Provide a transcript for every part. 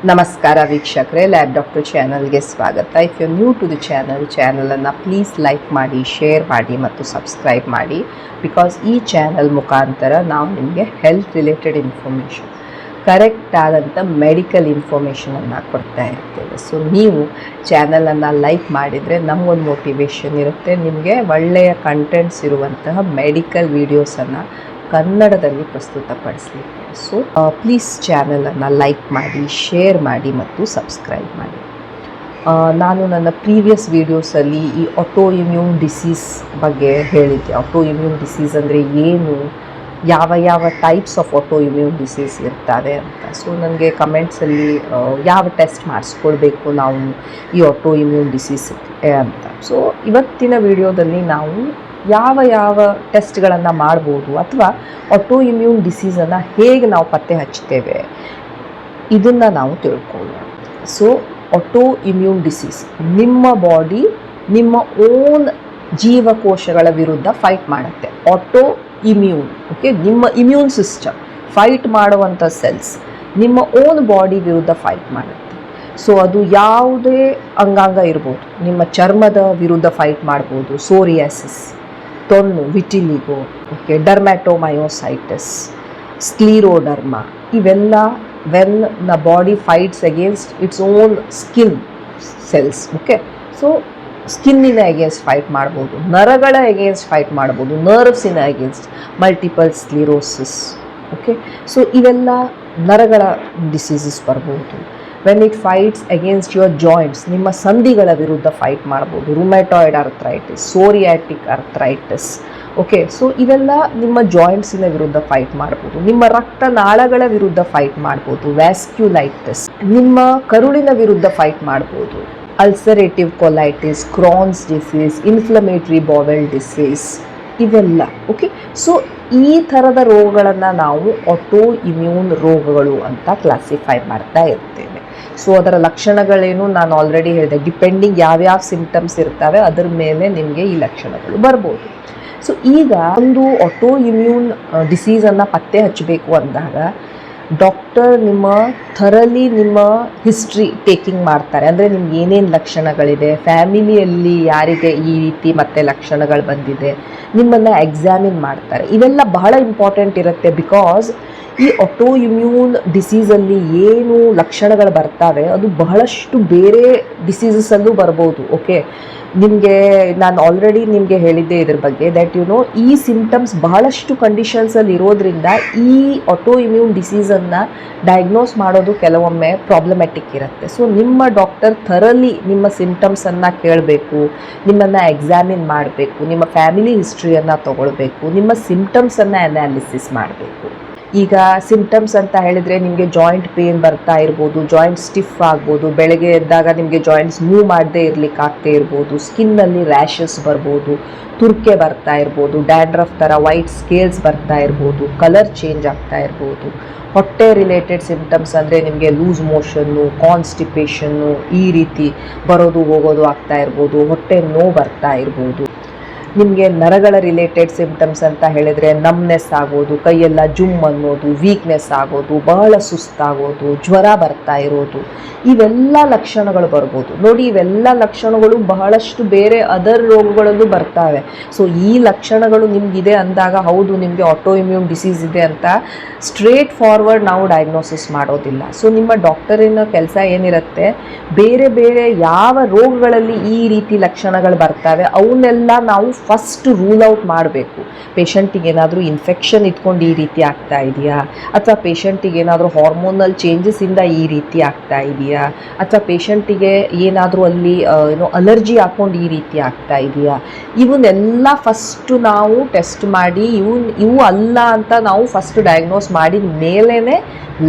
ನಮಸ್ಕಾರ ವೀಕ್ಷಕರೇ, lab doctor ಚಾನಲ್ಗೆ ಸ್ವಾಗತ. If you new to the ಚಾನಲನ್ನು ಪ್ಲೀಸ್ ಲೈಕ್ ಮಾಡಿ, ಶೇರ್ ಮಾಡಿ ಮತ್ತು ಸಬ್ಸ್ಕ್ರೈಬ್ ಮಾಡಿ. ಬಿಕಾಸ್ ಈ ಚಾನಲ್ ಮುಖಾಂತರ ನಾವು ನಿಮಗೆ ಹೆಲ್ತ್ ರಿಲೇಟೆಡ್ ಇನ್ಫಾರ್ಮೇಷನ್, ಕರೆಕ್ಟ್ ಆದಂಥ ಮೆಡಿಕಲ್ ಇನ್ಫಾರ್ಮೇಷನನ್ನು ಕೊಡ್ತಾ ಇರ್ತೇವೆ. ಸೊ ನೀವು ಚಾನಲನ್ನು ಲೈಕ್ ಮಾಡಿದರೆ ನಮಗೊಂದು ಮೋಟಿವೇಶನ್ ಇರುತ್ತೆ, ನಿಮಗೆ ಒಳ್ಳೆಯ ಕಂಟೆಂಟ್ಸ್ ಇರುವಂತಹ ಮೆಡಿಕಲ್ ವೀಡಿಯೋಸನ್ನು ಕನ್ನಡದಲ್ಲಿ ಪ್ರಸ್ತುತಪಡಿಸಲಿಕ್ಕೆ. ಸೊ ಪ್ಲೀಸ್ ಚಾನಲನ್ನು ಲೈಕ್ ಮಾಡಿ, ಶೇರ್ ಮಾಡಿ ಮತ್ತು ಸಬ್ಸ್ಕ್ರೈಬ್ ಮಾಡಿ. ನಾನು ನನ್ನ ಪ್ರೀವಿಯಸ್ ವೀಡಿಯೋಸಲ್ಲಿ ಈ ಆಟೋ ಇಮ್ಯೂನ್ ಡಿಸೀಸ್ ಬಗ್ಗೆ ಹೇಳಿದ್ದೆ. ಆಟೋ ಇಮ್ಯೂನ್ ಡಿಸೀಸ್ ಅಂದರೆ ಏನು, ಯಾವ types of auto immune disease ಇರ್ತವೆ ಅಂತ. ಸೊ ನನಗೆ ಕಮೆಂಟ್ಸಲ್ಲಿ ಯಾವ ಟೆಸ್ಟ್ ಮಾಡಿಸ್ಕೊಳ್ಬೇಕು ನಾವು ಈ ಆಟೋ ಇಮ್ಯೂನ್ ಡಿಸೀಸ್ ಅಂತ. ಸೊ ಇವತ್ತಿನ ವಿಡಿಯೋದಲ್ಲಿ ನಾವು ಯಾವ ಟೆಸ್ಟ್ಗಳನ್ನು ಮಾಡ್ಬೋದು ಅಥವಾ ಆಟೋ ಇಮ್ಯೂನ್ ಡಿಸೀಸನ್ನು ಹೇಗೆ ನಾವು ಪತ್ತೆ ಹಚ್ತೇವೆ ಇದನ್ನು ನಾವು ತಿಳ್ಕೊಳ್ಳೋಣ. ಸೊ ಆಟೋ ಇಮ್ಯೂನ್ ಡಿಸೀಸ್, ನಿಮ್ಮ ಬಾಡಿ ನಿಮ್ಮ ಓನ್ ಜೀವಕೋಶಗಳ ವಿರುದ್ಧ ಫೈಟ್ ಮಾಡುತ್ತೆ. ಆಟೋ ಇಮ್ಯೂನ್, ಓಕೆ, ನಿಮ್ಮ ಇಮ್ಯೂನ್ ಸಿಸ್ಟಮ್ ಫೈಟ್ ಮಾಡುವಂಥ ಸೆಲ್ಸ್ ನಿಮ್ಮ ಓನ್ ಬಾಡಿ ವಿರುದ್ಧ ಫೈಟ್ ಮಾಡುತ್ತೆ. ಸೊ ಅದು ಯಾವುದೇ ಅಂಗಾಂಗ ಇರ್ಬೋದು, ನಿಮ್ಮ ಚರ್ಮದ ವಿರುದ್ಧ ಫೈಟ್ ಮಾಡ್ಬೋದು, ಸೋರಿಯಾಸಿಸ್, ತೊನ್ನು, ವಿಟಿಲಿಗೋ, ಓಕೆ, ಡರ್ಮ್ಯಾಟೋಮಯೋಸೈಟಿಸ್, ಸ್ಕ್ಲೀರೋಡರ್ಮಾ, ಇವೆಲ್ಲ when the body fights against its own skin cells. Okay, so ಸ್ಕಿನ್ನಿನ ಅಗೇನ್ಸ್ಟ್ ಫೈಟ್ ಮಾಡ್ಬೋದು, ನರಗಳ ಅಗೇನ್ಸ್ಟ್ ಫೈಟ್ ಮಾಡ್ಬೋದು, ನರ್ವ್ಸಿನ ಅಗೇನ್ಸ್ಟ್, ಮಲ್ಟಿಪಲ್ ಸ್ಕ್ಲಿರೋಸಿಸ್. ಓಕೆ, ಸೊ ಇವೆಲ್ಲ ನರಗಳ ಡಿಸೀಸಸ್ ಬರ್ಬೋದು. When it fights against your joints, ನಿಮ್ಮ ಸಂಧಿಗಳ ವಿರುದ್ಧ ಫೈಟ್ ಮಾಡ್ಬೋದು, rheumatoid arthritis, psoriatic arthritis. Okay, so ಇವೆಲ್ಲ ನಿಮ್ಮ ಜಾಯಿಂಟ್ಸಿನ ವಿರುದ್ಧ ಫೈಟ್ ಮಾಡ್ಬೋದು. ನಿಮ್ಮ ರಕ್ತನಾಳಗಳ ವಿರುದ್ಧ ಫೈಟ್ ಮಾಡ್ಬೋದು, ವ್ಯಾಸ್ಕ್ಯುಲೈಟಿಸ್, ನಿಮ್ಮ ಕರುಳಿನ ವಿರುದ್ಧ ಫೈಟ್ ಮಾಡ್ಬೋದು, ulcerative colitis, Crohn's disease, inflammatory bowel disease, ಇವೆಲ್ಲ. ಓಕೆ, ಸೊ ಈ ಥರದ ರೋಗಗಳನ್ನು ನಾವು ಆಟೋ ಇಮ್ಯೂನ್ ರೋಗಗಳು ಅಂತ ಕ್ಲಾಸಿಫೈ ಮಾಡ್ತಾ ಇರ್ತೇವೆ. ಸೊ ಅದರ ಲಕ್ಷಣಗಳೇನು ನಾನು ಆಲ್ರೆಡಿ ಹೇಳಿದೆ. ಡಿಪೆಂಡಿಂಗ್ ಯಾವ್ಯಾವ ಸಿಂಪ್ಟಮ್ಸ್ ಇರ್ತವೆ ಅದರ ಮೇಲೆ ನಿಮಗೆ ಈ ಲಕ್ಷಣಗಳು ಬರ್ಬೋದು. ಸೊ ಈಗ ಒಂದು ಆಟೋ ಇಮ್ಯೂನ್ ಡಿಸೀಸನ್ನು ಪತ್ತೆ ಹಚ್ಚಬೇಕು ಅಂದಾಗ ಡಾಕ್ಟರ್ ನಿಮ್ಮ ಹಿಸ್ಟ್ರಿ ಟೇಕಿಂಗ್ ಮಾಡ್ತಾರೆ. ಅಂದರೆ ನಿಮ್ಗೆ ಏನೇನು ಲಕ್ಷಣಗಳಿದೆ, ಫ್ಯಾಮಿಲಿಯಲ್ಲಿ ಯಾರಿಗೆ ಈ ರೀತಿ ಮತ್ತೆ ಲಕ್ಷಣಗಳು ಬಂದಿದೆ, ನಿಮ್ಮನ್ನು ಎಕ್ಸಾಮಿನ್ ಮಾಡ್ತಾರೆ. ಇವೆಲ್ಲ ಬಹಳ ಇಂಪಾರ್ಟೆಂಟ್ ಇರುತ್ತೆ. ಬಿಕಾಸ್ ಈ ಆಟೋ ಇಮ್ಯೂನ್ ಡಿಸೀಸಲ್ಲಿ ಏನು ಲಕ್ಷಣಗಳು ಬರ್ತವೆ ಅದು ಬಹಳಷ್ಟು ಬೇರೆ ಡಿಸೀಸಸ್ಸಲ್ಲೂ ಬರ್ಬೋದು. ಓಕೆ, ನಾನು ಆಲ್ರೆಡಿ ನಿಮಗೆ ಹೇಳಿದ್ದೆ ಇದ್ರ ಬಗ್ಗೆ, ದ್ಯಾಟ್ ಈ ಸಿಂಪ್ಟಮ್ಸ್ ಬಹಳಷ್ಟು ಕಂಡೀಷನ್ಸಲ್ಲಿ ಇರೋದ್ರಿಂದ ಈ ಆಟೋ ಇಮ್ಯೂನ್ ಡಿಸೀಸನ್ನು ಡಯಾಗ್ನೋಸ್ ಮಾಡೋದು ಕೆಲವೊಮ್ಮೆ ಪ್ರಾಬ್ಲಮ್ಯಾಟಿಕ್ ಇರುತ್ತೆ. ಸೊ ನಿಮ್ಮ ಡಾಕ್ಟರ್ ಥರಲಿ ನಿಮ್ಮ ಸಿಂಪ್ಟಮ್ಸನ್ನು ಕೇಳಬೇಕು, ನಿಮ್ಮನ್ನು ಎಕ್ಸಾಮಿನ್ ಮಾಡಬೇಕು, ನಿಮ್ಮ ಫ್ಯಾಮಿಲಿ ಹಿಸ್ಟ್ರಿಯನ್ನು ತೊಗೊಳ್ಬೇಕು, ನಿಮ್ಮ ಸಿಂಪ್ಟಮ್ಸನ್ನು ಅನಾಲಿಸಿಸ್ ಮಾಡಬೇಕು. ಈಗ ಸಿಂಪ್ಟಮ್ಸ್ ಅಂತ ಹೇಳಿದರೆ ನಿಮಗೆ ಜಾಯಿಂಟ್ ಪೇನ್ ಬರ್ತಾ ಇರ್ಬೋದು, ಜಾಯಿಂಟ್ ಸ್ಟಿಫ್ ಆಗ್ಬೋದು, ಬೆಳಗ್ಗೆ ಎದ್ದಾಗ ನಿಮಗೆ ಜಾಯಿಂಟ್ಸ್ ಮೂವ್ ಮಾಡದೇ ಇರಲಿಕ್ಕೆ ಆಗ್ತಾ ಇರ್ಬೋದು, ಸ್ಕಿನ್ನಲ್ಲಿ ರ್ಯಾಷಸ್ ಬರ್ಬೋದು, ತುರ್ಕೆ ಬರ್ತಾ ಇರ್ಬೋದು, ಡ್ಯಾಂಡ್ರಫ್ ಥರ ವೈಟ್ ಸ್ಕೇಲ್ಸ್ ಬರ್ತಾ ಇರ್ಬೋದು, ಕಲರ್ ಚೇಂಜ್ ಆಗ್ತಾ ಇರ್ಬೋದು. ಹೊಟ್ಟೆ ರಿಲೇಟೆಡ್ ಸಿಂಪ್ಟಮ್ಸ್ ಅಂದರೆ ನಿಮಗೆ ಲೂಸ್ ಮೋಷನ್ನು, ಕಾನ್ಸ್ಟಿಪೇಷನ್ನು ಈ ರೀತಿ ಬರೋದು ಹೋಗೋದು ಆಗ್ತಾ ಇರ್ಬೋದು, ಹೊಟ್ಟೆ ನೋವು ಬರ್ತಾ ಇರ್ಬೋದು. ನಿಮಗೆ ನರಗಳ ರಿಲೇಟೆಡ್ ಸಿಂಪ್ಟಮ್ಸ್ ಅಂತ ಹೇಳಿದರೆ ನಮ್ನೆಸ್ ಆಗೋದು, ಕೈಯೆಲ್ಲ ಜುಮ್ ಅನ್ನೋದು, ವೀಕ್ನೆಸ್ ಆಗೋದು, ಬಹಳ ಸುಸ್ತಾಗೋದು, ಜ್ವರ ಬರ್ತಾ ಇರೋದು, ಇವೆಲ್ಲ ಲಕ್ಷಣಗಳು ಬರ್ಬೋದು. ನೋಡಿ, ಇವೆಲ್ಲ ಲಕ್ಷಣಗಳು ಬಹಳಷ್ಟು ಬೇರೆ ಅದರ್ ರೋಗಗಳಲ್ಲೂ ಬರ್ತಾವೆ. ಸೊ ಈ ಲಕ್ಷಣಗಳು ನಿಮಗಿದೆ ಅಂದಾಗ ಹೌದು ನಿಮಗೆ ಆಟೋ ಇಮ್ಯೂನ್ ಡಿಸೀಸ್ ಇದೆ ಅಂತ ಸ್ಟ್ರೇಟ್ ಫಾರ್ವರ್ಡ್ ನಾವು ಡಯಾಗ್ನೋಸಿಸ್ ಮಾಡೋದಿಲ್ಲ. ಸೊ ನಿಮ್ಮ ಡಾಕ್ಟರಿನ ಕೆಲಸ ಏನಿರುತ್ತೆ, ಬೇರೆ ಬೇರೆ ಯಾವ ರೋಗಗಳಲ್ಲಿ ಈ ರೀತಿ ಲಕ್ಷಣಗಳು ಬರ್ತವೆ ಅವನ್ನೆಲ್ಲ ನಾವು ಫಸ್ಟ್ ರೂಲ್ ಔಟ್ ಮಾಡಬೇಕು. ಪೇಷಂಟಿಗೆ ಏನಾದರೂ ಇನ್ಫೆಕ್ಷನ್ ಇಟ್ಕೊಂಡು ಈ ರೀತಿ ಆಗ್ತಾ ಇದೆಯಾ, ಅಥವಾ ಪೇಷಂಟಿಗೆ ಏನಾದರೂ ಹಾರ್ಮೋನಲ್ ಚೇಂಜಸ್ಸಿಂದ ಈ ರೀತಿ ಆಗ್ತಾ ಇದೆಯಾ, ಅಥವಾ ಪೇಷಂಟಿಗೆ ಏನಾದರೂ ಅಲ್ಲಿ ಅಲರ್ಜಿ ಹಾಕ್ಕೊಂಡು ಈ ರೀತಿ ಆಗ್ತಾ ಇದೆಯಾ, ಇವನ್ನೆಲ್ಲ ಫಸ್ಟು ನಾವು ಟೆಸ್ಟ್ ಮಾಡಿ ಇವು ಅಲ್ಲ ಅಂತ ನಾವು ಫಸ್ಟ್ ಡಯಾಗ್ನೋಸ್ ಮಾಡಿದ ಮೇಲೇ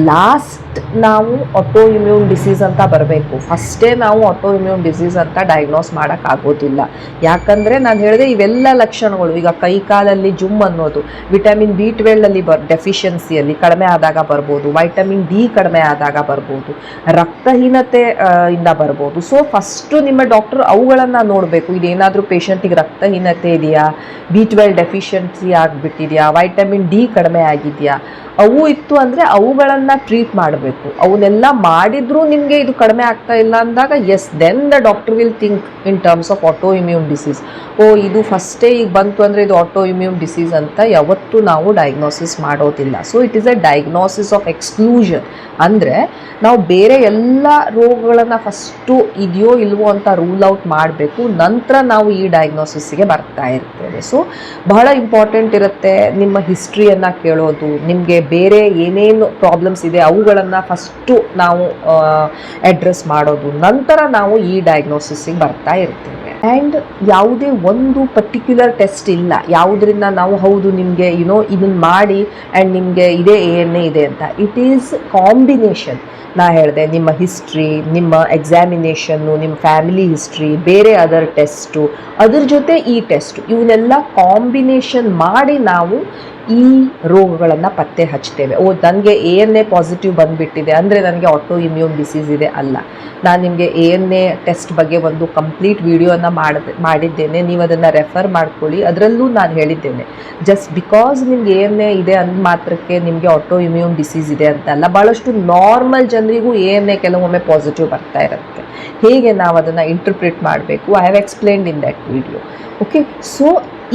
ಲಾಸ್ಟ್ ನಾವು ಆಟೋ ಇಮ್ಯೂನ್ ಡಿಸೀಸ್ ಅಂತ ಬರಬೇಕು. ಫಸ್ಟೇ ನಾವು ಆಟೋ ಇಮ್ಯೂನ್ ಡಿಸೀಸ್ ಅಂತ ಡಯಾಗ್ನೋಸ್ ಮಾಡೋಕ್ಕಾಗೋದಿಲ್ಲ. ಯಾಕಂದರೆ ನಾನು ಹೇಳಿದೆ ಇಷ್ಟೆಲ್ಲ ಲಕ್ಷಣಗಳು, ಈಗ ಕೈಕಾಲಲ್ಲಿ ಜುಮ್ ಅನ್ನೋದು ವಿಟಮಿನ್ B12 ಡೆಫಿಷಿಯನ್ಸಿಯಲ್ಲಿ ಕಡಿಮೆ ಆದಾಗ ಬರ್ಬೋದು, ವೈಟಮಿನ್ ಡಿ ಕಡಿಮೆ ಆದಾಗ ಬರ್ಬೋದು, ರಕ್ತಹೀನತೆ ಇಂದ ಬರ್ಬೋದು. ಸೊ ಫಸ್ಟು ನಿಮ್ಮ ಡಾಕ್ಟರ್ ಅವುಗಳನ್ನು ನೋಡಬೇಕು. ಇದೇನಾದರೂ ಪೇಷಂಟಿಗೆ ರಕ್ತಹೀನತೆ ಇದೆಯಾ, B12 ಡೆಫಿಷಿಯನ್ಸಿ ಆಗಿಬಿಟ್ಟಿದೆಯಾ, ವೈಟಮಿನ್ ಡಿ ಕಡಿಮೆ ಆಗಿದೆಯಾ, ಅವು ಇತ್ತು ಅಂದರೆ ಅವುಗಳನ್ನು ಟ್ರೀಟ್ ಮಾಡಬೇಕು. ಅವನ್ನೆಲ್ಲ ಮಾಡಿದ್ರೂ ನಿಮಗೆ ಇದು ಕಡಿಮೆ ಆಗ್ತಾ ಇಲ್ಲ ಅಂದಾಗ yes then the doctor will think in terms of auto immune disease. ಇದು ಫಸ್ಟೇ ಈಗ ಬಂತು ಅಂದರೆ ಇದು ಆಟೋ ಇಮ್ಯೂನ್ ಡಿಸೀಸ್ ಅಂತ ಯಾವತ್ತೂ ನಾವು ಡಯಾಗ್ನೋಸಿಸ್ ಮಾಡೋದಿಲ್ಲ. So it is a diagnosis of exclusion. ಅಂದರೆ ನಾವು ಬೇರೆ ಎಲ್ಲ ರೋಗಗಳನ್ನು ಫಸ್ಟು ಇದೆಯೋ ಇಲ್ವೋ ಅಂತ ರೂಲ್ ಔಟ್ ಮಾಡಬೇಕು, ನಂತರ ನಾವು ಈ ಡಯಾಗ್ನೋಸಿಸ್ಗೆ ಬರ್ತಾ ಇರ್ತೇವೆ. ಸೊ ಬಹಳ ಇಂಪಾರ್ಟೆಂಟ್ ಇರುತ್ತೆ ನಿಮ್ಮ ಹಿಸ್ಟ್ರಿಯನ್ನು ಕೇಳೋದು, ನಿಮಗೆ ಬೇರೆ ಏನೇನು ಪ್ರಾಬ್ಲಮ್ಸ್ ಇದೆ ಅವುಗಳನ್ನು ಫಸ್ಟು ನಾವು ಅಡ್ರೆಸ್ ಮಾಡೋದು, ನಂತರ ನಾವು ಈ ಡಯಾಗ್ನೋಸಿಸ್ಗೆ ಬರ್ತಾ ಇರ್ತೇವೆ. ಆ್ಯಂಡ್ ಯಾವುದೇ ಒಂದು ಪರ್ಟಿಕ್ಯುಲರ್ ಟೆಸ್ಟ್ ಇಲ್ಲ ಯಾವುದರಿಂದ ನಾವು ಹೌದು ನಿಮಗೆ ಇದನ್ನು ಮಾಡಿ ಆ್ಯಂಡ್ ನಿಮಗೆ ಇದೇ ANA ಇದೆ ಅಂತ. It is combination. ನಾ ಹೇಳಿದೆ ನಿಮ್ಮ ಹಿಸ್ಟ್ರಿ, ನಿಮ್ಮ ಎಕ್ಸಾಮಿನೇಷನ್ನು, ನಿಮ್ಮ ಫ್ಯಾಮಿಲಿ ಹಿಸ್ಟ್ರಿ, ಬೇರೆ ಅದರ್ ಟೆಸ್ಟು, ಅದ್ರ ಜೊತೆ ಈ ಟೆಸ್ಟು, ಇವನ್ನೆಲ್ಲ ಕಾಂಬಿನೇಷನ್ ಮಾಡಿ ನಾವು ಈ ರೋಗಗಳನ್ನು ಪತ್ತೆ ಹಚ್ತೇವೆ. ನನಗೆ ANA ಪಾಸಿಟಿವ್ ಬಂದುಬಿಟ್ಟಿದೆ ಅಂದರೆ ನನಗೆ ಆಟೋ ಇಮ್ಯೂನ್ ಡಿಸೀಸ್ ಇದೆ ಅಲ್ಲ. ನಾನು ನಿಮಗೆ ANA ಟೆಸ್ಟ್ ಬಗ್ಗೆ ಒಂದು ಕಂಪ್ಲೀಟ್ ವಿಡಿಯೋನ ಮಾಡಿದ್ದೇನೆ, ನೀವು ಅದನ್ನು ರೆಫರ್ ಮಾಡ್ಕೊಳ್ಳಿ. ಅದರಲ್ಲೂ ನಾನು ಹೇಳಿದ್ದೇನೆ ಜಸ್ಟ್ ಬಿಕಾಸ್ ನಿಮ್ಗೆ ANA ಇದೆ ಅಂದ ಮಾತ್ರಕ್ಕೆ ನಿಮಗೆ ಆಟೋ ಇಮ್ಯೂನ್ ಡಿಸೀಸ್ ಇದೆ ಅಂತಲ್ಲ. ಭಾಳಷ್ಟು ನಾರ್ಮಲ್ ಜನರಿಗೂ ANA ಕೆಲವೊಮ್ಮೆ ಪಾಸಿಟಿವ್ ಬರ್ತಾ ಇರುತ್ತೆ. ಹೇಗೆ ನಾವು ಅದನ್ನು ಇಂಟರ್ಪ್ರಿಟ್ ಮಾಡಬೇಕು, I have explained in that video. Okay, so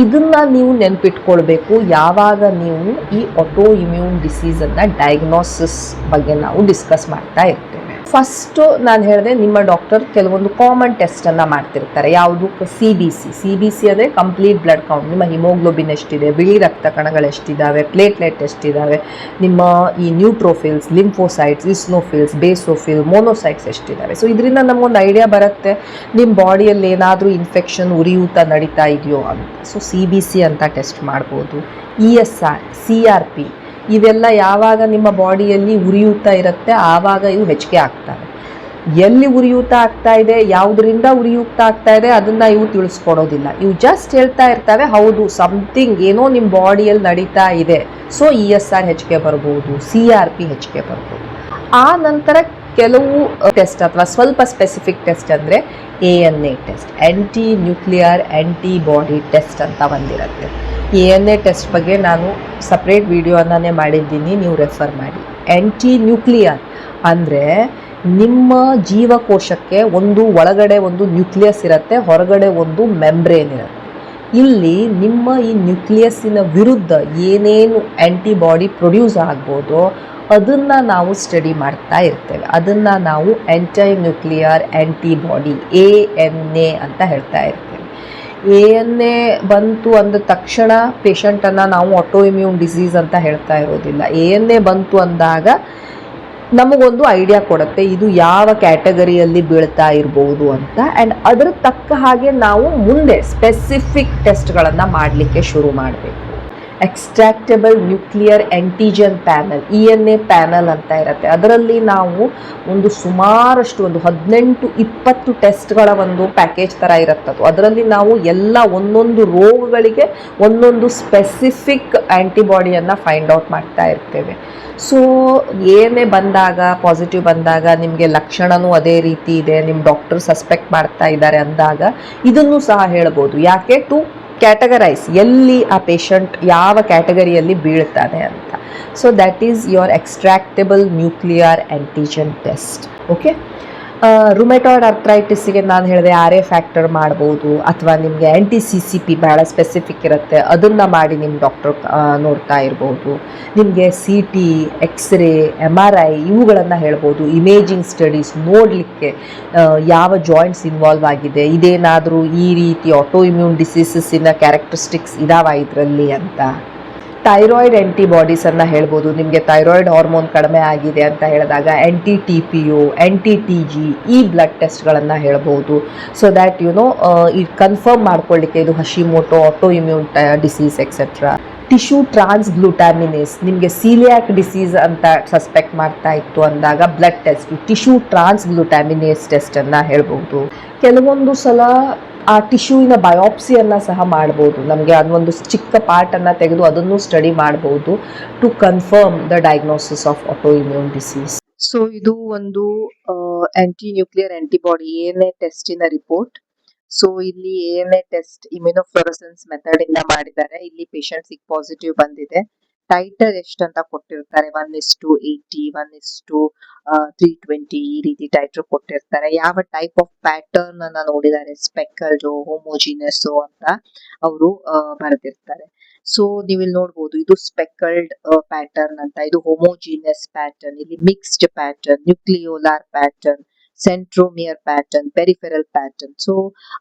ಇದನ್ನು ನೀವು ನೆನಪಿಟ್ಕೊಳ್ಬೇಕು ಯಾವಾಗ ನೀವು ಈ ಆಟೋ ಇಮ್ಯೂನ್ ಡಿಸೀಸನ್ನು ಡಯಾಗ್ನೋಸಿಸ್ ಬಗ್ಗೆ ನಾವು ಡಿಸ್ಕಸ್ ಮಾಡ್ತಾ ಇರ್ತೇವೆ. ಫಸ್ಟು ನಾನು ಹೇಳಿದೆ ನಿಮ್ಮ ಡಾಕ್ಟರ್ ಕೆಲವೊಂದು ಕಾಮನ್ ಟೆಸ್ಟನ್ನು ಮಾಡ್ತಿರ್ತಾರೆ. ಯಾವುದು CBC ಅಂದರೆ ಕಂಪ್ಲೀಟ್ ಬ್ಲಡ್ ಕೌಂಟ್, ನಿಮ್ಮ ಹಿಮೋಗ್ಲೋಬಿನ್ ಎಷ್ಟಿದೆ, ಬಿಳಿ ರಕ್ತ ಕಣಗಳು ಎಷ್ಟಿದ್ದಾವೆ, ಪ್ಲೇಟ್ಲೆಟ್ ಎಷ್ಟಿದ್ದಾವೆ, ನಿಮ್ಮ ಈ ನ್ಯೂಟ್ರೋಫಿಲ್ಸ್, ಲಿಂಫೋಸೈಟ್ಸ್, ಇಸ್ನೋಫಿಲ್ಸ್, ಬೇಸೋಫಿಲ್, ಮೋನೋಸೈಟ್ಸ್ ಎಷ್ಟಿದ್ದಾವೆ. ಸೊ ಇದರಿಂದ ನಮಗೊಂದು ಐಡಿಯಾ ಬರುತ್ತೆ ನಿಮ್ಮ ಬಾಡಿಯಲ್ಲಿ ಏನಾದರೂ ಇನ್ಫೆಕ್ಷನ್ ಉರಿಯೂತ ನಡೀತಾ ಇದೆಯೋ ಅಂತ. ಸೊ CBC ಅಂತ ಟೆಸ್ಟ್ ಮಾಡ್ಬೋದು. ESR, CRP ಇವೆಲ್ಲ ಯಾವಾಗ ನಿಮ್ಮ ಬಾಡಿಯಲ್ಲಿ ಉರಿಯೂತ ಇರುತ್ತೆ ಆವಾಗ ಇವು ಹೆಚ್ಚಿಗೆ ಆಗ್ತವೆ. ಎಲ್ಲಿ ಉರಿಯೂತ ಆಗ್ತಾ ಇದೆ, ಯಾವುದರಿಂದ ಉರಿಯೂತ ಆಗ್ತಾ ಇದೆ ಅದನ್ನು ಇವು ತಿಳಿಸ್ಕೊಡೋದಿಲ್ಲ. ಇವು ಜಸ್ಟ್ ಹೇಳ್ತಾ ಇರ್ತವೆ ಹೌದು ಸಮಥಿಂಗ್ ಏನೋ ನಿಮ್ಮ ಬಾಡಿಯಲ್ಲಿ ನಡೀತಾ ಇದೆ. ಸೊ ESR ಹೆಚ್ಚಿಗೆ ಬರ್ಬೋದು, CRP ಹೆಚ್ಚಿಗೆ ಬರ್ಬೋದು. ಆ ನಂತರ ಕೆಲವು ಟೆಸ್ಟ್ ಅಥವಾ ಸ್ವಲ್ಪ ಸ್ಪೆಸಿಫಿಕ್ ಟೆಸ್ಟ್ ಅಂದರೆ ANA ಟೆಸ್ಟ್, ಆ್ಯಂಟಿ ನ್ಯೂಕ್ಲಿಯರ್ ಆ್ಯಂಟಿಬಾಡಿ ಟೆಸ್ಟ್ ಅಂತ ಬಂದಿರುತ್ತೆ. ANA ಟೆಸ್ಟ್ ಬಗ್ಗೆ ನಾನು ಸಪ್ರೇಟ್ ವಿಡಿಯೋನೇ ಮಾಡಿದ್ದೀನಿ, ನೀವು ರೆಫರ್ ಮಾಡಿ. ಆ್ಯಂಟಿ ನ್ಯೂಕ್ಲಿಯರ್ ಅಂದರೆ ನಿಮ್ಮ ಜೀವಕೋಶಕ್ಕೆ ಒಂದು ಒಳಗಡೆ ಒಂದು ನ್ಯೂಕ್ಲಿಯಸ್ ಇರುತ್ತೆ, ಹೊರಗಡೆ ಒಂದು ಮೆಂಬ್ರೇನ್ ಇರುತ್ತೆ. ಇಲ್ಲಿ ನಿಮ್ಮ ಈ ನ್ಯೂಕ್ಲಿಯಸ್ಸಿನ ವಿರುದ್ಧ ಏನೇನು ಆ್ಯಂಟಿಬಾಡಿ ಪ್ರೊಡ್ಯೂಸ್ ಆಗ್ಬೋದೋ ಅದನ್ನು ನಾವು ಸ್ಟಡಿ ಮಾಡ್ತಾ ಇರ್ತೇವೆ. ಅದನ್ನು ನಾವು ಆ್ಯಂಟಿ ನ್ಯೂಕ್ಲಿಯರ್ ಆ್ಯಂಟಿಬಾಡಿ ANA ಅಂತ ಹೇಳ್ತಾ ಇರ್ತೇವೆ. ANA ಬಂತು ಅಂದ ತಕ್ಷಣ ಪೇಷಂಟನ್ನು ನಾವು ಆಟೋ ಇಮ್ಯೂನ್ ಡಿಸೀಸ್ ಅಂತ ಹೇಳ್ತಾ ಇರೋದಿಲ್ಲ. ANA ಬಂತು ಅಂದಾಗ ನಮಗೊಂದು ಐಡಿಯಾ ಕೊಡುತ್ತೆ ಇದು ಯಾವ ಕ್ಯಾಟಗರಿಯಲ್ಲಿ ಬೀಳ್ತಾ ಇರ್ಬೋದು ಅಂತ. ಆ್ಯಂಡ್ ಅದರ ತಕ್ಕ ಹಾಗೆ ನಾವು ಮುಂದೆ ಸ್ಪೆಸಿಫಿಕ್ ಟೆಸ್ಟ್ಗಳನ್ನು ಮಾಡಲಿಕ್ಕೆ ಶುರು ಮಾಡಬೇಕು. Extractable nuclear antigen panel, ENA panel ಅಂತ ಇರುತ್ತೆ. ಅದರಲ್ಲಿ ನಾವು ಸುಮಾರಷ್ಟು 18-20 ಟೆಸ್ಟ್ಗಳ ಒಂದು ಪ್ಯಾಕೇಜ್ ಥರ ಇರುತ್ತದು. ಅದರಲ್ಲಿ ನಾವು ಎಲ್ಲ ಒಂದೊಂದು ರೋಗಗಳಿಗೆ ಒಂದೊಂದು ಸ್ಪೆಸಿಫಿಕ್ ಆ್ಯಂಟಿಬಾಡಿಯನ್ನು ಫೈಂಡ್ ಔಟ್ ಮಾಡ್ತಾ ಇರ್ತೇವೆ. ಸೊ ANA ಬಂದಾಗ, ಪಾಸಿಟಿವ್ ಬಂದಾಗ ನಿಮಗೆ ಲಕ್ಷಣವೂ ಅದೇ ರೀತಿ ಇದೆ, ನಿಮ್ಮ ಡಾಕ್ಟರ್ ಸಸ್ಪೆಕ್ಟ್ ಮಾಡ್ತಾ ಇದ್ದಾರೆ ಅಂದಾಗ ಇದನ್ನು ಸಹ ಹೇಳ್ಬೋದು. ಯಾಕೆ ಟು ಕ್ಯಾಟಗರೈಸ್ ಎಲ್ಲಿ ಆ ಪೇಷಂಟ್ ಯಾವ ಕ್ಯಾಟಗರಿಯಲ್ಲಿ ಬೀಳ್ತಾನೆ ಅಂತ. So that is your extractable nuclear antigen test. Okay, rheumatoid ಅರ್ಥ್ರೈಟಿಸ್ಗೆ ನಾನು ಹೇಳಿದೆ RA ಫ್ಯಾಕ್ಟರ್ ಮಾಡ್ಬೋದು, ಅಥವಾ ನಿಮಗೆ CCP ಭಾಳ ಸ್ಪೆಸಿಫಿಕ್ ಇರುತ್ತೆ ಅದನ್ನು ಮಾಡಿ ನಿಮ್ಮ ಡಾಕ್ಟರ್ ನೋಡ್ತಾ ಇರ್ಬೋದು. ನಿಮಗೆ CT, ಎಕ್ಸ್ರೇ, MRI ಇವುಗಳನ್ನು ಹೇಳ್ಬೋದು. ಇಮೇಜಿಂಗ್ ಸ್ಟಡೀಸ್ ನೋಡಲಿಕ್ಕೆ ಯಾವ ಜಾಯಿಂಟ್ಸ್ ಇನ್ವಾಲ್ವ್ ಆಗಿದೆ, ಇದೇನಾದರೂ ಈ ರೀತಿ ಆಟೋ ಇಮ್ಯೂನ್ ಡಿಸೀಸಸ್ಸಿನ ಕ್ಯಾರೆಕ್ಟರಿಸ್ಟಿಕ್ಸ್ ಇದಾವ ಇದರಲ್ಲಿ ಅಂತ. ಥೈರಾಯ್ಡ್ ಆ್ಯಂಟಿಬಾಡೀಸನ್ನು ಹೇಳ್ಬೋದು. ನಿಮಗೆ ಥೈರಾಯ್ಡ್ ಹಾರ್ಮೋನ್ ಕಡಿಮೆ ಆಗಿದೆ ಅಂತ ಹೇಳಿದಾಗ NT-TPO, NT-TG ಈ ಬ್ಲಡ್ ಟೆಸ್ಟ್ಗಳನ್ನು ಹೇಳ್ಬೋದು. ಸೊ ದ್ಯಾಟ್ ಈ ಕನ್ಫರ್ಮ್ ಮಾಡ್ಕೊಳ್ಳಿಕ್ಕೆ ಇದು Hashimoto, auto immune disease etcetera. Tissue transglutaminase, ನಿಮಗೆ ಸೀಲಿಯಾಕ್ ಡಿಸೀಸ್ ಅಂತ ಸಸ್ಪೆಕ್ಟ್ ಮಾಡ್ತಾ ಇತ್ತು ಅಂದಾಗ ಬ್ಲಡ್ ಟೆಸ್ಟ್ ಟಿಶ್ಯೂ ಟ್ರಾನ್ಸ್ಗ್ಲೂಟಾಮಿನೇಸ್ ಟೆಸ್ಟನ್ನು ಹೇಳ್ಬೋದು. ಕೆಲವೊಂದು ಸಲ ಆ ಟಿಶ್ಯೂವಿನ ಬಯೋಪ್ಸಿಯನ್ನು ಸಹ ಮಾಡ್ಬೋದು. ನಮಗೆ ಅದೊಂದು ಚಿಕ್ಕ ಪಾರ್ಟನ್ನು ತೆಗೆದು ಅದನ್ನು ಸ್ಟಡಿ ಮಾಡ್ಬೋದು to confirm the diagnosis of auto immune disease. So ಇದು ಒಂದು ಆಂಟಿ ನ್ಯೂಕ್ಲಿಯರ್ ಆಂಟಿಬಾಡಿ ANA ಟೆಸ್ಟಿನ ರಿಪೋರ್ಟ್. ಸೊ ಇಲ್ಲಿ ANA ಟೆಸ್ಟ್ ಇಮ್ಯುನೋಫ್ಲೋರೆಸೆನ್ಸ್ ಮೆಥಡ್ ಇಂದ ಮಾಡಿದ್ದಾರೆ. ಇಲ್ಲಿ ಪೇಷಂಟ್ಸಿಗೆ ಪಾಸಿಟಿವ್ ಬಂದಿದೆ. ಟೈಟರ್ ಎಷ್ಟು ಅಂತ ಕೊಟ್ಟಿರ್ತಾರೆ, 1:80, 1:320 ಈ ರೀತಿ ಟೈಟರ್ ಕೊಟ್ಟಿರ್ತಾರೆ. ಯಾವ ಟೈಪ್ ಆಫ್ ಪ್ಯಾಟರ್ನ್ ಅನ್ನ ನೋಡಿದ್ದಾರೆ, ಸ್ಪೆಕಲ್ಡ್, ಹೋಮೋಜಿನಸ್ ಅಂತ ಅವರು ಬರೆದಿರ್ತಾರೆ. ಸೊ ನೀವು ಇಲ್ಲಿ ನೋಡ್ಬೋದು, ಇದು ಸ್ಪೆಕಲ್ಡ್ ಪ್ಯಾಟರ್ನ್ ಅಂತ, ಇದು ಹೋಮೋಜಿನಸ್ ಪ್ಯಾಟರ್ನ್, ಇಲ್ಲಿ mixed pattern, nucleolar pattern, centromere pattern, peripheral pattern. So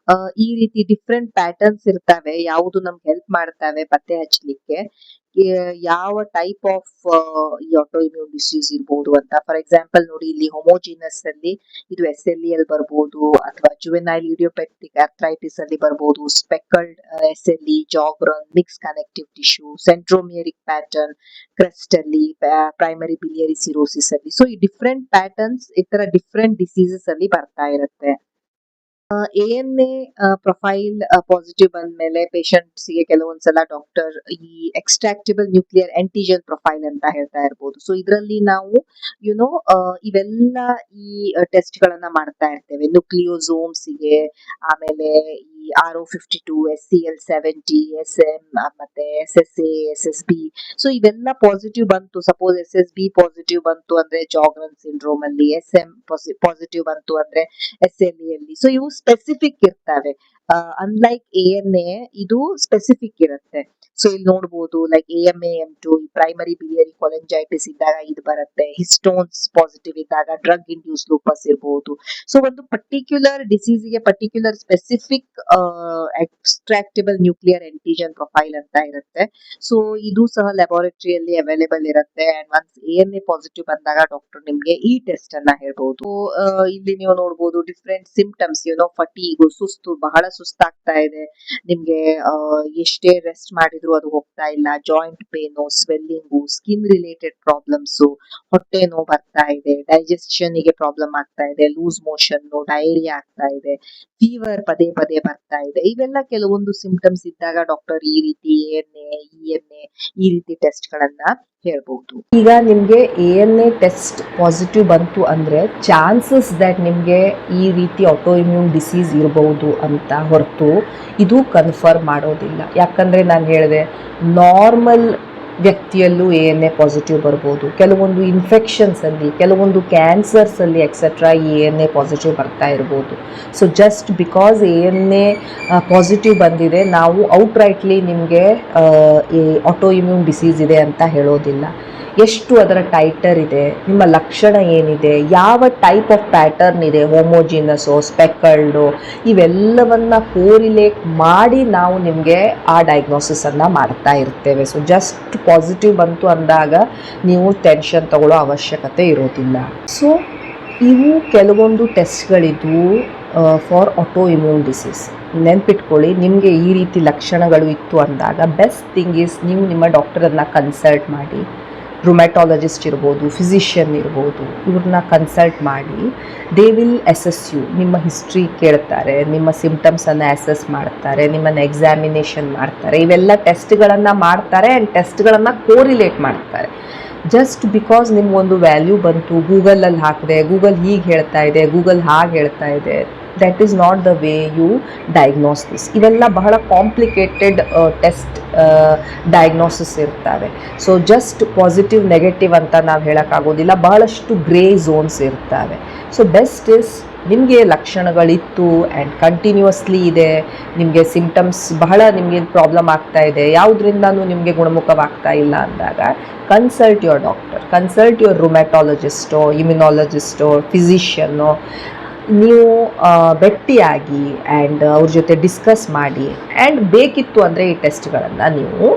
ಈ ರೀತಿ ಡಿಫ್ರೆಂಟ್ ಪ್ಯಾಟರ್ನ್ಸ್ ಇರ್ತವೆ, ಯಾವುದು ನಮ್ಗೆ ಹೆಲ್ಪ್ ಮಾಡ್ತವೆ ಪತ್ತೆ ಹಚ್ಚಲಿಕ್ಕೆ ಯಾವ ಟೈಪ್ ಆಫ್ ಈ ಆಟೋ ಇಮ್ಯೂನ್ ಡಿಸೀಸ್ ಇರ್ಬೋದು ಅಂತ. ಫಾರ್ ಎಕ್ಸಾಂಪಲ್ ನೋಡಿ, ಇಲ್ಲಿ ಹೋಮೋಜಿನಸ್ ಅಲ್ಲಿ ಇದು SLE ಬರ್ಬೋದು, ಅಥವಾ ಜುವೆನೈಲ್ ಇಡಿಯೋಪ್ಯಾಥಿಕ್ ಆರ್ಥ್ರೈಟಿಸ್ ಅಲ್ಲಿ ಬರ್ಬೋದು, speckled SLE, Sjogren, mixed connective tissue, centromeric pattern CREST ಅಲ್ಲಿ, ಪ್ರೈಮರಿ ಬಿಲಿಯರಿ ಸಿರೋಸಿಸ್ ಅಲ್ಲಿ. ಸೊ ಈ ಡಿಫ್ರೆಂಟ್ ಪ್ಯಾಟರ್ನ್ಸ್ ಈ ತರ ಡಿಫ್ರೆಂಟ್ ಡಿಸೀಸಸ್ ಅಲ್ಲಿ ಬರ್ತಾ ಇರುತ್ತೆ. ANA ಪ್ರೊಫೈಲ್ ಪಾಸಿಟಿವ್ ಬಂದ್ಮೇಲೆ ಪೇಷಂಟ್ಸ್ ಗೆ ಕೆಲವೊಂದ್ಸಲ ಡಾಕ್ಟರ್ ಈ ಎಕ್ಸ್ಟ್ರಾಕ್ಟಿಬಲ್ ನ್ಯೂಕ್ಲಿಯರ್ ಆಂಟಿಜನ್ ಪ್ರೊಫೈಲ್ ಅಂತ ಹೇಳ್ತಾ ಇರ್ಬೋದು. ಸೊ ಇದರಲ್ಲಿ ನಾವು ಇವೆಲ್ಲ ಈ ಟೆಸ್ಟ್ ಗಳನ್ನ ಮಾಡ್ತಾ ಇರ್ತೇವೆ. ನ್ಯೂಕ್ಲಿಯೋಸೋಮ್ಸ್ ಗೆ, ಆಮೇಲೆ ಈ RO52, SCL70, SM, ಮತ್ತೆ SSA, SSB. ಸೊ ಇವೆಲ್ಲ ಪಾಸಿಟಿವ್ ಬಂತು, ಸಪೋಸ್ SSB ಪಾಸಿಟಿವ್ ಬಂತು ಅಂದ್ರೆ ಜಾಗ್ರನ್ ಸಿಂಡ್ರೋಮ್ ಅಲ್ಲಿ, SM ಪಾಸಿಟಿವ್ ಬಂತು ಅಂದ್ರೆ SLE ಅಲ್ಲಿ. ಸೊ ಇವು ಸ್ಪೆಸಿಫಿಕ್ ಇರ್ತವೆ. ಅನ್ಲೈಕ್ ANA ಇದು ಸ್ಪೆಸಿಫಿಕ್ ಇರುತ್ತೆ. ಸೊ ಇಲ್ಲಿ ನೋಡ್ಬೋದು, like AMA M2 primary biliary cholangitis ಇದ್ದಾಗ ಇದು ಬರುತ್ತೆ. ಹಿಸ್ಟೋನ್ಸ್ ಪಾಸಿಟಿವ್ ಇದ್ದಾಗ ಡ್ರಗ್ ಇಂಡ್ಯೂಸ್ ಲೂಪಸ್ ಇರಬಹುದು. ಸೊ ಒಂದು ಪರ್ಟಿಕ್ಯುಲರ್ ಡಿಸೀಸ್ ಗೆ particular specific extractable nuclear antigen profile ಅಂತ ಇರುತ್ತೆ. ಸೊ ಇದು ಸಹ ಲ್ಯಾಬೋರೇಟರಿಯಲ್ಲಿ ಅವೈಲೇಬಲ್ ಇರುತ್ತೆ. ಅಂಡ್ ಒನ್ಸ್ ANA ಪಾಸಿಟಿವ್ ಬಂದಾಗ ಡಾಕ್ಟರ್ ನಿಮ್ಗೆ ಈ ಟೆಸ್ಟ್ ಅನ್ನ ಹೇಳ್ಬಹುದು. ಇಲ್ಲಿ ನೀವು ನೋಡ್ಬೋದು ಡಿಫ್ರೆಂಟ್ ಸಿಂಪ್ಟಮ್ಸ್, ಫಟೀಗು, ಸುಸ್ತು, ಬಹಳ ಸುಸ್ತಾಗ್ತಾ ಇದೆ ನಿಮ್ಗೆ, ಎಷ್ಟೇ ರೆಸ್ಟ್ ಮಾಡಿದ್ರು ಅದು ಹೋಗ್ತಾ ಇಲ್ಲ, joint pain, swelling, skin related problems, ಹೊಟ್ಟೆ ನೋವು ಬರ್ತಾ ಇದೆ, ಡೈಜೆಷನ್ ಗೆ ಪ್ರಾಬ್ಲಮ್ ಆಗ್ತಾ ಇದೆ, ಲೂಸ್ ಮೋಷನ್, ಡಯರಿಯಾ ಆಗ್ತಾ ಇದೆ, ಫೀವರ್ ಪದೇ ಪದೇ ಬರ್ತಾ ಇದೆ. ಇವೆಲ್ಲ ಕೆಲವೊಂದು ಸಿಂಪ್ಟಮ್ಸ್ ಇದ್ದಾಗ ಡಾಕ್ಟರ್ ಈ ರೀತಿ ANA, ENA ಈ ರೀತಿ ಟೆಸ್ಟ್ ಗಳನ್ನ ಹೇಳ್ಬಹುದು. ಈಗ ನಿಮ್ಗೆ ANA ಟೆಸ್ಟ್ ಪಾಸಿಟಿವ್ ಬಂತು ಅಂದ್ರೆ ಚಾನ್ಸಸ್ ದಟ್ ನಿಮ್ಗೆ ಈ ರೀತಿ ಆಟೋ ಇಮ್ಯೂನ್ ಡಿಸೀಸ್ ಇರಬಹುದು ಅಂತ ಹೊರತು ಇದು ಕನ್ಫರ್ಮ್ ಮಾಡೋದಿಲ್ಲ. ಯಾಕಂದ್ರೆ ನಾನು ಹೇಳಿದೆ, ನಾರ್ಮಲ್ ವ್ಯಕ್ತಿಯಲ್ಲೂ ANA ಪಾಸಿಟಿವ್ ಬರ್ಬೋದು, ಕೆಲವೊಂದು ಇನ್ಫೆಕ್ಷನ್ಸ್ ಅಲ್ಲಿ, ಕೆಲವೊಂದು ಕ್ಯಾನ್ಸರ್ಸ್ ಅಲ್ಲಿ ಎಕ್ಸೆಟ್ರಾ ಈ ANA ಪಾಸಿಟಿವ್ ಬರ್ತಾ ಇರ್ಬೋದು. So just because ANA positive ಬಂದಿದೆ ನಾವು ಔಟ್ರೈಟ್ಲಿ ನಿಮಗೆ ಆಟೋ ಇಮ್ಯೂನ್ ಡಿಸೀಸ್ ಇದೆ ಅಂತ ಹೇಳೋದಿಲ್ಲ. ಎಷ್ಟು ಅದರ ಟೈಟರ್ ಇದೆ, ನಿಮ್ಮ ಲಕ್ಷಣ ಏನಿದೆ, ಯಾವ ಟೈಪ್ ಆಫ್ ಪ್ಯಾಟರ್ನ್ ಇದೆ, ಹೋಮೋಜಿನಸೋ, ಸ್ಪೆಕಲ್ಡೋ, ಇವೆಲ್ಲವನ್ನ ಕೋರಿಲೇಟ್ ಮಾಡಿ ನಾವು ನಿಮಗೆ ಆ ಡಯಾಗ್ನೋಸಿಸನ್ನು ಮಾಡ್ತಾ ಇರ್ತೇವೆ. ಸೊ ಜಸ್ಟ್ ಪಾಸಿಟಿವ್ ಬಂತು ಅಂದಾಗ ನೀವು ಟೆನ್ಷನ್ ತಗೊಳ್ಳೋ ಅವಶ್ಯಕತೆ ಇರೋದಿಲ್ಲ. ಸೊ ಇವು ಕೆಲವೊಂದು ಟೆಸ್ಟ್ಗಳಿದ್ವು ಫಾರ್ ಆಟೋ ಇಮ್ಯೂನ್ ಡಿಸೀಸ್. ನೆನ್ಪಿಟ್ಕೊಳ್ಳಿ, ನಿಮಗೆ ಈ ರೀತಿ ಲಕ್ಷಣಗಳು ಇತ್ತು ಅಂದಾಗ ಬೆಸ್ಟ್ ಥಿಂಗ್ ಈಸ್ ನೀವು ನಿಮ್ಮ ಡಾಕ್ಟರನ್ನು ಕನ್ಸಲ್ಟ್ ಮಾಡಿ. ರುಮ್ಯಾಟಾಲಜಿಸ್ಟ್ ಇರ್ಬೋದು, ಫಿಸಿಷಿಯನ್ ಇರ್ಬೋದು, ಇವ್ರನ್ನ ಕನ್ಸಲ್ಟ್ ಮಾಡಿ ದೇ ವಿಲ್ ಅಸೆಸ್ ಯು. ನಿಮ್ಮ ಹಿಸ್ಟ್ರಿ ಕೇಳ್ತಾರೆ, ನಿಮ್ಮ ಸಿಂಪ್ಟಮ್ಸನ್ನು ಅಸೆಸ್ ಮಾಡ್ತಾರೆ, ನಿಮ್ಮನ್ನು ಎಕ್ಸಾಮಿನೇಷನ್ ಮಾಡ್ತಾರೆ, ಇವೆಲ್ಲ ಟೆಸ್ಟ್ಗಳನ್ನು ಮಾಡ್ತಾರೆ ಆ್ಯಂಡ್ ಟೆಸ್ಟ್ಗಳನ್ನು ಕೋರಿಲೇಟ್ ಮಾಡ್ತಾರೆ. ಜಸ್ಟ್ ಬಿಕಾಸ್ ನಿಮ್ಗೊಂದು ವ್ಯಾಲ್ಯೂ ಬಂತು, ಗೂಗಲಲ್ಲಿ ಹಾಕಿದೆ, ಗೂಗಲ್ ಹೀಗೆ ಹೇಳ್ತಾ ಇದೆ, ಗೂಗಲ್ ಹಾಗೆ ಹೇಳ್ತಾ ಇದೆ, that is not the way you diagnose this. ಇವೆಲ್ಲ ಬಹಳ ಕಾಂಪ್ಲಿಕೇಟೆಡ್ ಟೆಸ್ಟ್ ಡಯಾಗ್ನೋಸಿಸ್ ಇರ್ತವೆ. ಸೊ ಜಸ್ಟ್ ಪಾಸಿಟಿವ್ ನೆಗೆಟಿವ್ ಅಂತ ನಾವು ಹೇಳೋಕ್ಕಾಗೋದಿಲ್ಲ, ಬಹಳಷ್ಟು ಗ್ರೇ ಝೋನ್ಸ್ ಇರ್ತವೆ. ಸೊ ಬೆಸ್ಟ್ ಇಸ್ ನಿಮಗೆ ಲಕ್ಷಣಗಳಿತ್ತು ಆ್ಯಂಡ್ ಕಂಟಿನ್ಯೂಸ್ಲಿ ಇದೆ, ನಿಮಗೆ ಸಿಂಪ್ಟಮ್ಸ್ ಬಹಳ ನಿಮಗೆ ಪ್ರಾಬ್ಲಮ್ ಆಗ್ತಾ ಇದೆ, ಯಾವುದರಿಂದನೂ ನಿಮಗೆ ಗುಣಮುಖವಾಗ್ತಾ ಇಲ್ಲ ಅಂದಾಗ consult your doctor, consult your ರುಮ್ಯಾಟಾಲಜಿಸ್ಟೋ, ಇಮ್ಯುನಾಲಜಿಸ್ಟೋ, ಫಿಸಿಷಿಯನ್ನೋ. ನೀವು ಭೇಟಿಯಾಗಿ ಆ್ಯಂಡ್ ಅವ್ರ ಜೊತೆ ಡಿಸ್ಕಸ್ ಮಾಡಿ ಆ್ಯಂಡ್ ಬೇಕಿತ್ತು ಅಂದರೆ ಈ ಟೆಸ್ಟ್ಗಳನ್ನು ನೀವು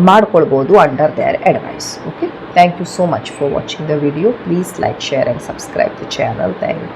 ಮಾಡ್ಕೊಳ್ಬೋದು under their advice. Okay, thank you so much for watching the video. Please like, share and subscribe the channel. Thank you.